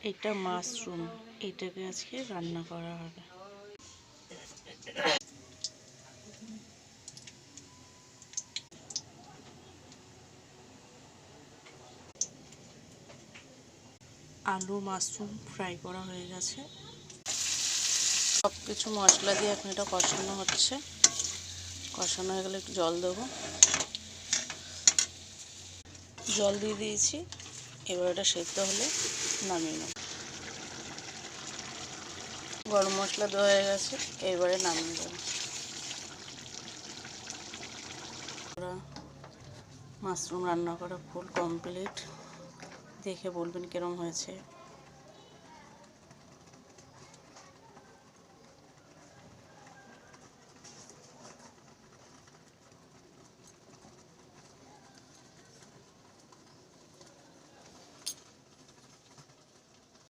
এটা মাশরুম, এটাকে আজকে রান্না করা হবে। আলু মাশরুম ফ্রাই করা হয়ে গেছে। সব কিছু মশলা দিয়ে এখন এটা কষানো হচ্ছে। কষানো হয়ে গেলে একটু জল দেবো। জল দিয়ে দিয়েছি, এবার এটা সেদ্ধ হলে নামিয়ে নেব। গরম মশলা দেওয়া হয়ে গেছে, এবারে নামিয়ে দেবো। মাশরুম রান্না করা ফুল কমপ্লিট। দেখে বলবেন কিরম হয়েছে।